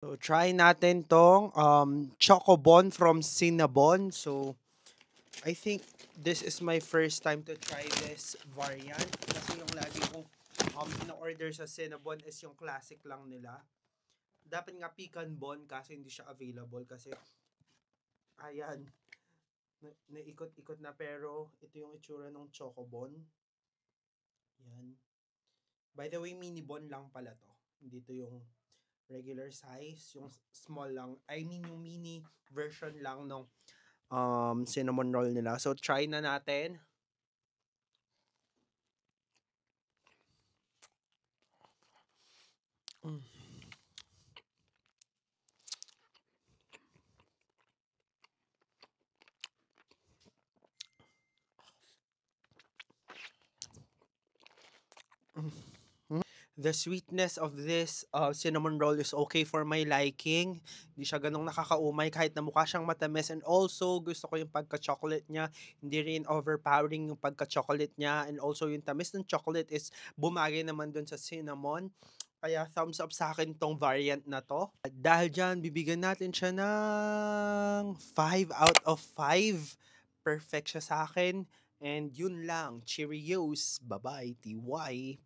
So, try natin tong Chocobon from Cinnabon. So, I think this is my first time to try this variant. Kasi yung lagi kong in-order sa Cinnabon is yung classic lang nila. Dapat nga pecan bon kasi hindi siya available kasi ayan, naikot-ikot na pero ito yung itsura ng Chocobon. Yan. By the way, mini bon lang pala to. Hindi to yung regular size, yung small lang. I mean yung mini version lang ng cinnamon roll nila. So try na natin. Mm. The sweetness of this cinnamon roll is okay for my liking. Hindi siya ganong nakakaumay kahit na mukha siyang matamis. And also, gusto ko yung pagka-chocolate niya. Hindi rin overpowering yung pagka-chocolate niya. And also, yung tamis ng chocolate is bumagay naman dun sa cinnamon. Kaya thumbs up sa akin tong variant na to. At dahil dyan, bibigyan natin siya ng 5 out of 5. Perfect siya sa akin. And yun lang. Cheerios. Bye-bye. TY.